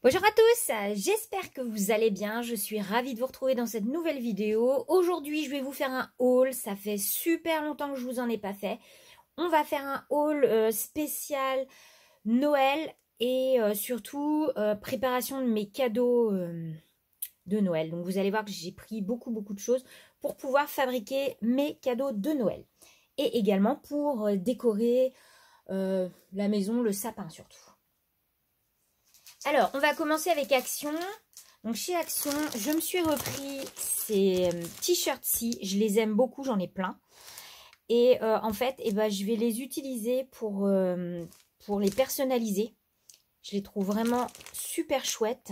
Bonjour à tous, j'espère que vous allez bien, je suis ravie de vous retrouver dans cette nouvelle vidéo. Aujourd'hui je vais vous faire un haul, ça fait super longtemps que je vous en ai pas fait. On va faire un haul spécial Noël et surtout préparation de mes cadeaux de Noël. Donc vous allez voir que j'ai pris beaucoup de choses pour pouvoir fabriquer mes cadeaux de Noël. Et également pour décorer la maison, le sapin surtout. Alors, on va commencer avec Action. Donc, chez Action, je me suis repris ces t-shirts-ci. Je les aime beaucoup, j'en ai plein. Et en fait, je vais les utiliser pour les personnaliser. Je les trouve vraiment super chouettes.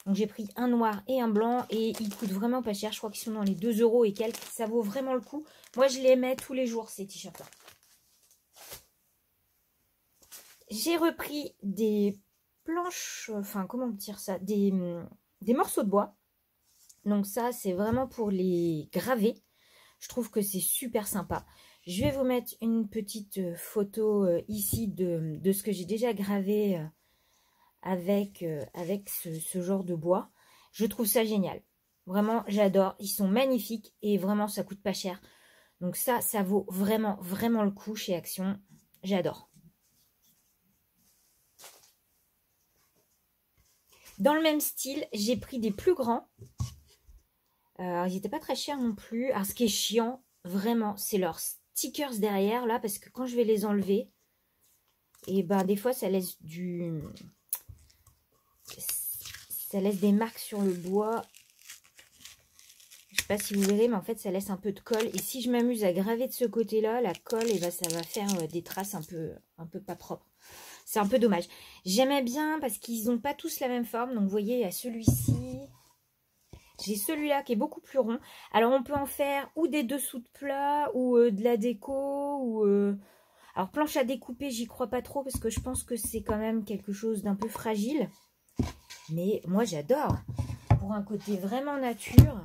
Donc, j'ai pris un noir et un blanc. Et ils coûtent vraiment pas cher. Je crois qu'ils sont dans les 2 € et quelques. Ça vaut vraiment le coup. Moi, je les mets tous les jours, ces t-shirts-là. J'ai repris des planches, enfin comment dire ça, des morceaux de bois. Donc ça c'est vraiment pour les graver. Je trouve que c'est super sympa. Je vais vous mettre une petite photo ici de ce que j'ai déjà gravé avec ce genre de bois. Je trouve ça génial. Vraiment j'adore. Ils sont magnifiques et vraiment ça coûte pas cher. Donc ça vaut vraiment le coup chez Action. J'adore. Dans le même style, j'ai pris des plus grands. Ils n'étaient pas très chers non plus. Alors, ce qui est chiant, vraiment, c'est leurs stickers derrière, là, parce que quand je vais les enlever, et des fois, ça laisse des marques sur le bois. Je sais pas si vous verrez, mais en fait, ça laisse un peu de colle. Et si je m'amuse à graver de ce côté-là, la colle, ça va faire des traces un peu pas propres. C'est un peu dommage. J'aimais bien parce qu'ils n'ont pas tous la même forme. Donc, vous voyez, il y a celui-ci. J'ai celui-là qui est beaucoup plus rond. Alors, on peut en faire ou des dessous de plat ou de la déco. Alors, planche à découper, j'y crois pas trop parce que je pense que c'est quand même quelque chose d'un peu fragile. Mais moi, j'adore. Pour un côté vraiment nature.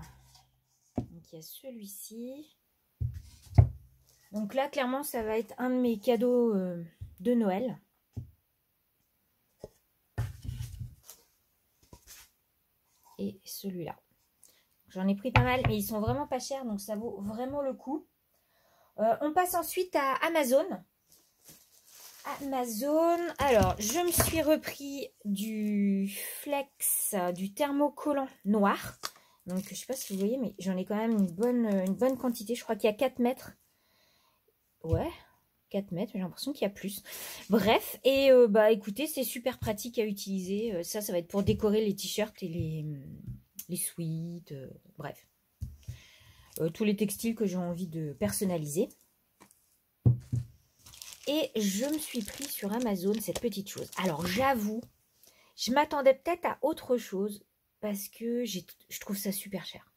Donc, il y a celui-ci. Donc là, clairement, ça va être un de mes cadeaux de Noël. Et celui-là. J'en ai pris pas mal, mais ils sont vraiment pas chers, donc ça vaut vraiment le coup. On passe ensuite à Amazon. Alors, je me suis repris du Flex, du thermocollant noir. Donc, je sais pas si vous voyez, mais j'en ai quand même une bonne quantité. Je crois qu'il y a 4 mètres. Ouais, 4 mètres, j'ai l'impression qu'il y a plus. Bref, et écoutez, c'est super pratique à utiliser. Ça va être pour décorer les t-shirts et les sweats, bref. Tous les textiles que j'ai envie de personnaliser. Et je me suis pris sur Amazon cette petite chose. Alors, j'avoue, je m'attendais peut-être à autre chose parce que je trouve ça super cher.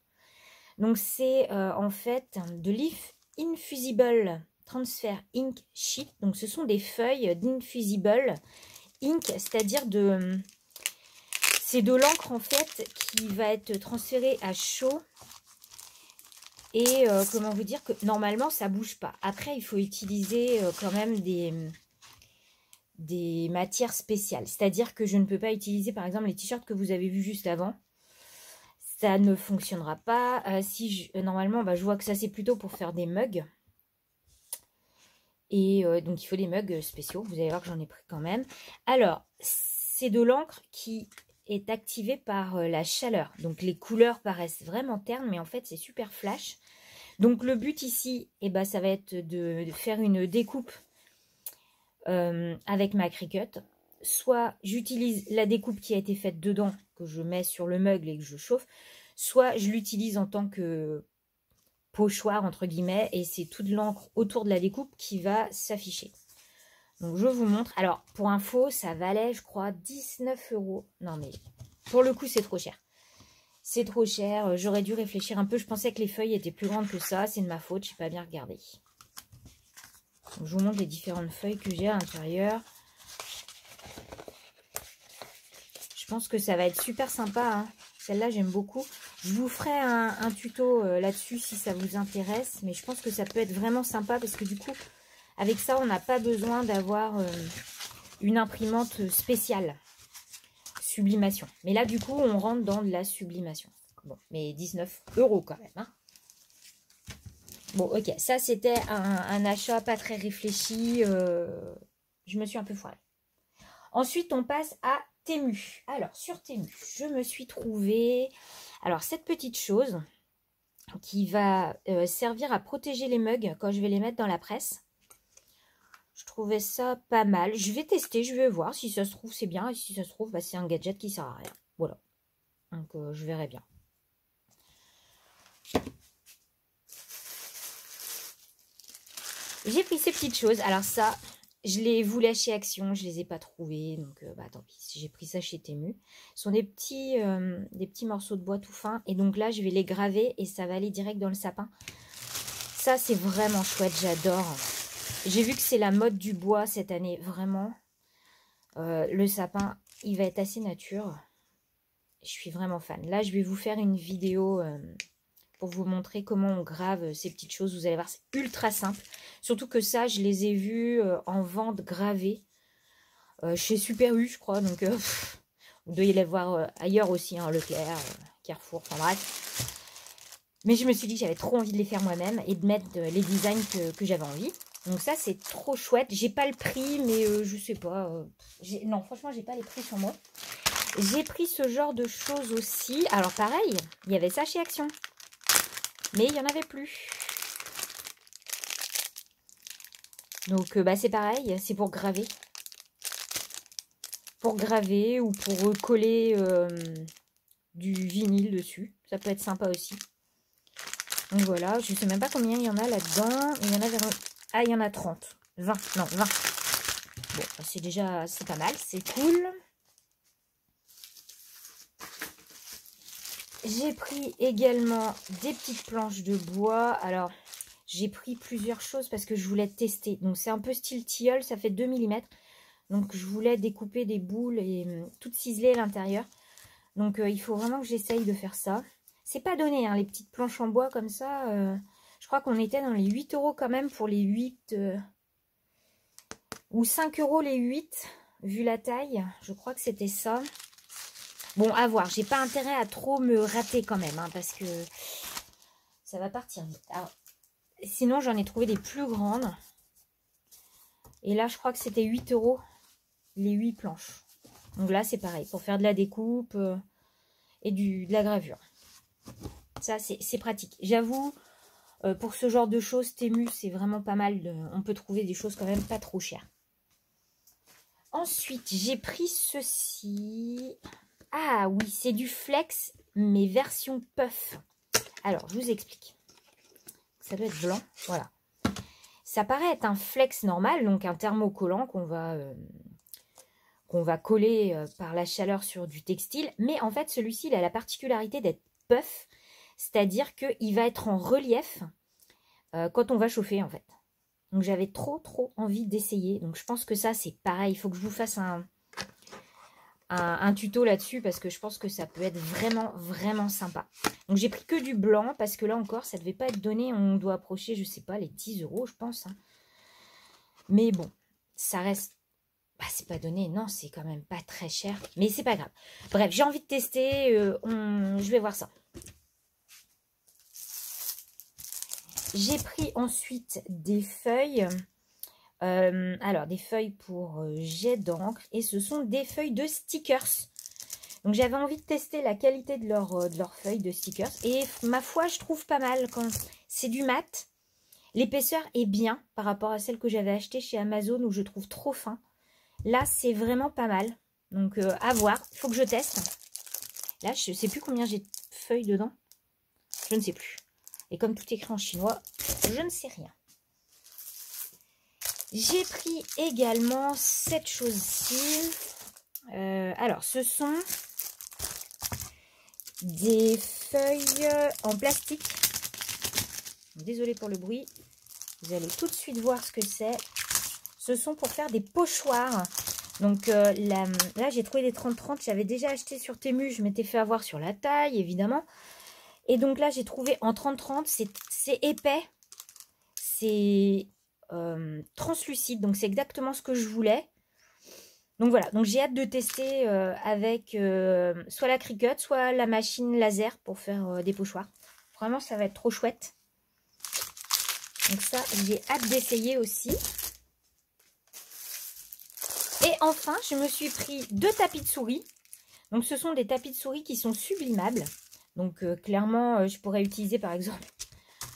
Donc, c'est en fait de l'If Infusible Transfer Ink Sheet. Donc, ce sont des feuilles d'Infusible Ink, c'est-à-dire c'est de l'encre en fait qui va être transférée à chaud. Et comment vous dire que normalement ça bouge pas. Après il faut utiliser quand même des matières spéciales. C'est-à-dire que je ne peux pas utiliser par exemple les t-shirts que vous avez vus juste avant. Ça ne fonctionnera pas. Normalement je vois que ça c'est plutôt pour faire des mugs. Et donc il faut des mugs spéciaux. Vous allez voir que j'en ai pris quand même. Alors c'est de l'encre qui est activée par la chaleur. Donc les couleurs paraissent vraiment ternes, mais en fait c'est super flash. Donc le but ici, ça va être de faire une découpe avec ma Cricut. Soit j'utilise la découpe qui a été faite dedans, que je mets sur le mug et que je chauffe, soit je l'utilise en tant que pochoir entre guillemets, et c'est toute l'encre autour de la découpe qui va s'afficher. Donc je vous montre. Alors pour info, ça valait je crois 19 €. Non mais pour le coup c'est trop cher. C'est trop cher. J'aurais dû réfléchir un peu. Je pensais que les feuilles étaient plus grandes que ça. C'est de ma faute. Je n'ai pas bien regardé. Donc, je vous montre les différentes feuilles que j'ai à l'intérieur. Je pense que ça va être super sympa. Hein. Celle-là, j'aime beaucoup. Je vous ferai un tuto là-dessus si ça vous intéresse. Mais je pense que ça peut être vraiment sympa parce que du coup, avec ça, on n'a pas besoin d'avoir une imprimante spéciale sublimation. Mais là, du coup, on rentre dans de la sublimation. Bon, mais 19 € quand même. Hein. Bon, ok. Ça, c'était un achat pas très réfléchi. Je me suis un peu foirée. Ensuite, on passe à Temu. Alors, sur Temu, je me suis trouvée... Alors, cette petite chose qui va servir à protéger les mugs quand je vais les mettre dans la presse. Je trouvais ça pas mal. Je vais tester, je vais voir. Si ça se trouve, c'est bien. Et si ça se trouve, bah, c'est un gadget qui sert à rien. Voilà. Donc, je verrai bien. J'ai pris ces petites choses. Alors ça, je les voulais chez Action. Je les ai pas trouvées. Donc, bah, tant pis. J'ai pris ça chez Temu. Ce sont des petits morceaux de bois tout fins. Et donc là, je vais les graver et ça va aller direct dans le sapin. Ça, c'est vraiment chouette. J'adore. J'ai vu que c'est la mode du bois cette année. Vraiment. Le sapin, il va être assez nature. Je suis vraiment fan. Là, je vais vous faire une vidéo pour vous montrer comment on grave ces petites choses. Vous allez voir, c'est ultra simple. Surtout que ça, je les ai vus en vente gravée chez Super U, je crois. Donc, vous devez les voir ailleurs aussi, hein, Leclerc, Carrefour, enfin bref. Mais je me suis dit que j'avais trop envie de les faire moi-même et de mettre les designs que j'avais envie. Donc ça, c'est trop chouette. J'ai pas le prix, mais je sais pas. Non, franchement, j'ai pas les prix sur moi. J'ai pris ce genre de choses aussi. Alors pareil, il y avait ça chez Action. Mais il n'y en avait plus. Donc bah, c'est pareil, c'est pour graver. Pour graver ou pour coller du vinyle dessus. Ça peut être sympa aussi. Donc voilà, je ne sais même pas combien il y en a là-dedans. Il y en a vers... Ah, il y en a 30. 20, non, 20. Bon, c'est déjà, c'est pas mal, c'est cool. J'ai pris également des petites planches de bois. Alors, j'ai pris plusieurs choses parce que je voulais tester. Donc, c'est un peu style tilleul, ça fait 2 mm. Donc, je voulais découper des boules et toutes ciselées à l'intérieur. Donc, il faut vraiment que j'essaye de faire ça. C'est pas donné, hein, les petites planches en bois comme ça. Je crois qu'on était dans les 8 € quand même pour les 8... ou 5 € les 8, vu la taille. Je crois que c'était ça. Bon, à voir. J'ai pas intérêt à trop me rater quand même, hein, parce que ça va partir vite. Alors, sinon, j'en ai trouvé des plus grandes. Et là, je crois que c'était 8 € les 8 planches. Donc là, c'est pareil, pour faire de la découpe et de la gravure. Ça, c'est pratique. J'avoue, pour ce genre de choses, Temu, c'est vraiment pas mal. On peut trouver des choses quand même pas trop chères. Ensuite, j'ai pris ceci. Ah oui, c'est du flex, mais version puff. Alors, je vous explique. Ça doit être blanc, voilà. Ça paraît être un flex normal, donc un thermocollant qu'on va coller par la chaleur sur du textile. Mais en fait, celui-ci, il a la particularité d'être puff, c'est-à-dire qu'il va être en relief quand on va chauffer, en fait. Donc, j'avais trop envie d'essayer. Donc, je pense que ça, c'est pareil. Il faut que je vous fasse un tuto là-dessus parce que je pense que ça peut être vraiment sympa. Donc, j'ai pris que du blanc parce que là encore, ça ne devait pas être donné. On doit approcher, je sais pas, les 10 € je pense. Hein. Mais bon, ça reste... Bah, c'est pas donné. Non, c'est quand même pas très cher. Mais c'est pas grave. Bref, j'ai envie de tester. Je vais voir ça. J'ai pris ensuite des feuilles. Alors, des feuilles pour jet d'encre. Et ce sont des feuilles de stickers. Donc, j'avais envie de tester la qualité de leurs feuilles de stickers. Et ma foi, je trouve pas mal. Quand c'est du mat, l'épaisseur est bien par rapport à celle que j'avais achetée chez Amazon où je trouve trop fin. Là, c'est vraiment pas mal. Donc, à voir. Il faut que je teste. Là, je ne sais plus combien j'ai de feuilles dedans. Je ne sais plus. Et comme tout est écrit en chinois, je ne sais rien. J'ai pris également cette chose-ci. Alors, ce sont des feuilles en plastique. Désolée pour le bruit. Vous allez tout de suite voir ce que c'est. Ce sont pour faire des pochoirs. Donc là, j'ai trouvé des 30-30. J'avais déjà acheté sur Temu. Je m'étais fait avoir sur la taille, évidemment. Et donc là, j'ai trouvé en 30-30. C'est épais. C'est translucide. Donc, c'est exactement ce que je voulais. Donc voilà, donc j'ai hâte de tester avec soit la Cricut, soit la machine laser pour faire des pochoirs. Vraiment, ça va être trop chouette. Donc ça, j'ai hâte d'essayer aussi. Et enfin, je me suis pris 2 tapis de souris. Donc ce sont des tapis de souris qui sont sublimables. Donc clairement, je pourrais utiliser par exemple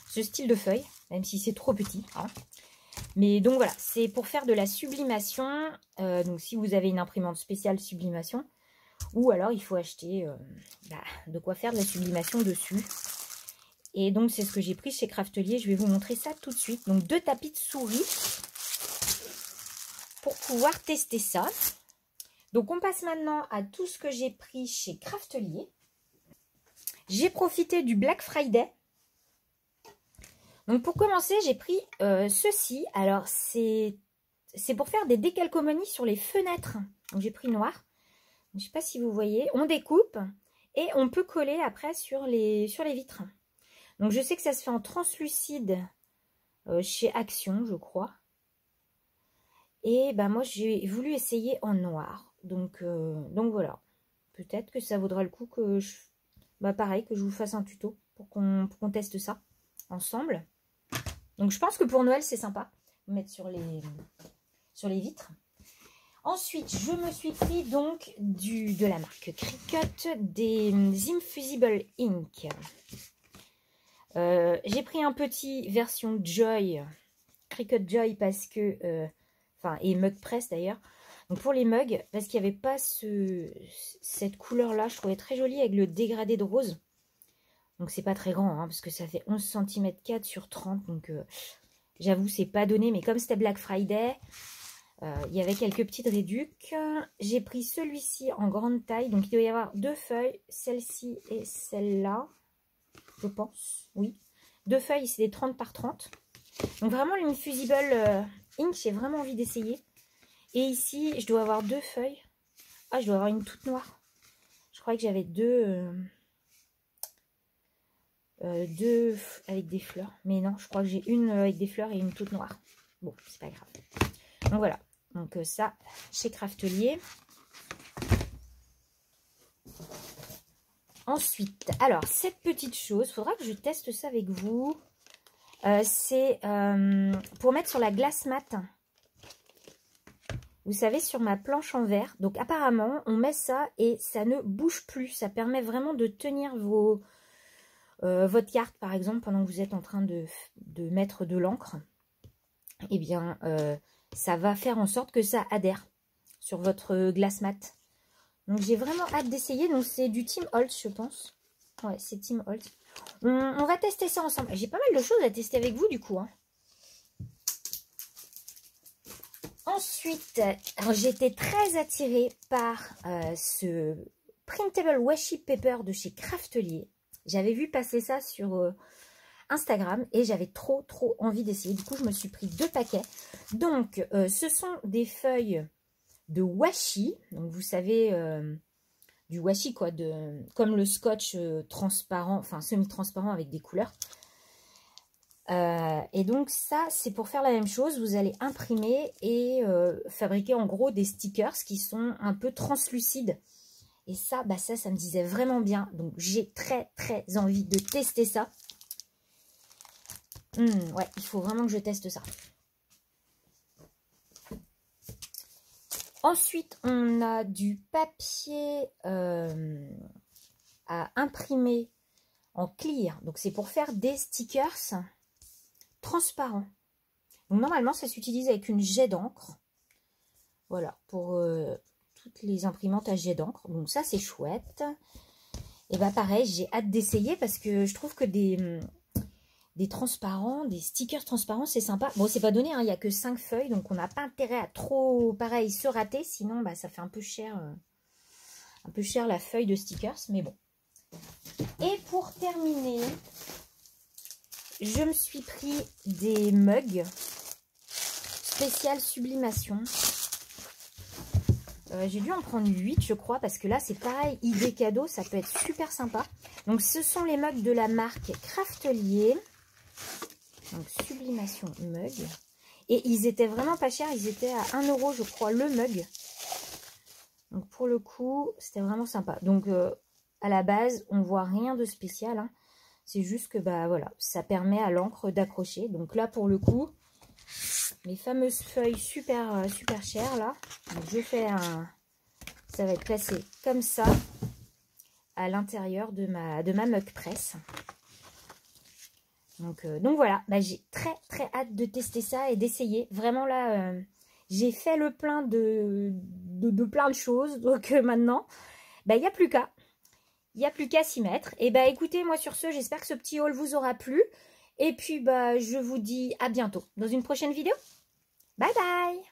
ce style de feuille, même si c'est trop petit. Hein. Mais donc voilà, c'est pour faire de la sublimation. Donc si vous avez une imprimante spéciale sublimation, ou alors il faut acheter de quoi faire de la sublimation dessus. Et donc c'est ce que j'ai pris chez Craftelier. Je vais vous montrer ça tout de suite. Donc 2 tapis de souris pour pouvoir tester ça. Donc on passe maintenant à tout ce que j'ai pris chez Craftelier. J'ai profité du Black Friday. Donc pour commencer, j'ai pris ceci. Alors c'est pour faire des décalcomanies sur les fenêtres. Donc j'ai pris noir. Je ne sais pas si vous voyez. On découpe et on peut coller après sur les vitres. Donc je sais que ça se fait en translucide chez Action, je crois. Et ben moi j'ai voulu essayer en noir. Donc voilà. Peut-être que ça vaudra le coup que pareil, que je vous fasse un tuto pour qu'on teste ça ensemble. Donc je pense que pour Noël c'est sympa de mettre sur les vitres. Ensuite je me suis pris donc de la marque Cricut des Infusible Ink. J'ai pris un petit version Joy, Cricut Joy parce que et Mug Press d'ailleurs. Donc pour les mugs, parce qu'il n'y avait pas cette couleur là, je trouvais très jolie avec le dégradé de rose. Donc c'est pas très grand, hein, parce que ça fait 11 cm 4 sur 30. Donc j'avoue, c'est pas donné. Mais comme c'était Black Friday, il y avait quelques petites réducs. J'ai pris celui-ci en grande taille. Donc il doit y avoir 2 feuilles, celle-ci et celle-là. Je pense, oui. 2 feuilles, c'est des 30 par 30. Donc vraiment l'Infusible Ink, j'ai vraiment envie d'essayer. Et ici, je dois avoir 2 feuilles. Ah, je dois avoir une toute noire. Je croyais que j'avais deux avec des fleurs. Mais non, je crois que j'ai une avec des fleurs et une toute noire. Bon, c'est pas grave. Donc voilà. Donc ça, chez Craftelier. Ensuite, alors, cette petite chose, il faudra que je teste ça avec vous. C'est pour mettre sur la glace mat. Vous savez, sur ma planche en verre. Donc apparemment, on met ça et ça ne bouge plus. Ça permet vraiment de tenir votre carte, par exemple, pendant que vous êtes en train de mettre de l'encre. Eh bien, ça va faire en sorte que ça adhère sur votre glace mat. Donc j'ai vraiment hâte d'essayer. Donc c'est du Tim Holtz, je pense. Ouais, c'est Tim Holtz. On va tester ça ensemble. J'ai pas mal de choses à tester avec vous, du coup. Hein. Ensuite, j'étais très attirée par ce Printable Washi Paper de chez Craftelier. J'avais vu passer ça sur Instagram et j'avais trop envie d'essayer. Du coup, je me suis pris 2 paquets. Donc, ce sont des feuilles de washi. Donc, vous savez, du washi, quoi, comme le scotch transparent, enfin semi-transparent avec des couleurs. Et donc ça, c'est pour faire la même chose. Vous allez imprimer et fabriquer en gros des stickers qui sont un peu translucides. Et ça, ça me disait vraiment bien. Donc j'ai très envie de tester ça. Ouais, il faut vraiment que je teste ça. Ensuite, on a du papier à imprimer en clear. Donc c'est pour faire des stickers transparent. Donc normalement ça s'utilise avec une jet d'encre. Voilà, pour toutes les imprimantes à jet d'encre. Donc ça c'est chouette. Et pareil, j'ai hâte d'essayer parce que je trouve que des transparents, des stickers transparents, c'est sympa. Bon, c'est pas donné, hein, il n'y a que 5 feuilles, donc on n'a pas intérêt à trop, pareil, se rater. Sinon, ça fait un peu cher la feuille de stickers, mais bon. Et pour terminer, je me suis pris des mugs spécial sublimation. J'ai dû en prendre 8, je crois, parce que là, c'est pareil, idée cadeau, ça peut être super sympa. Donc, ce sont les mugs de la marque Craftelier. Donc, sublimation mug. Et ils étaient vraiment pas chers, ils étaient à 1 €, je crois, le mug. Donc pour le coup, c'était vraiment sympa. Donc à la base, on voit rien de spécial, hein. C'est juste que bah voilà, ça permet à l'encre d'accrocher. Donc là pour le coup, mes fameuses feuilles super super chères là. Donc je fais ça va être placé comme ça à l'intérieur de ma mug press. Donc voilà, bah, j'ai très très hâte de tester ça et d'essayer. Vraiment là, j'ai fait le plein de plein de choses. Donc maintenant, bah, il n'y a plus qu'à. Il n'y a plus qu'à s'y mettre. Et bah écoutez, moi sur ce, j'espère que ce petit haul vous aura plu. Et puis bah je vous dis à bientôt dans une prochaine vidéo. Bye bye!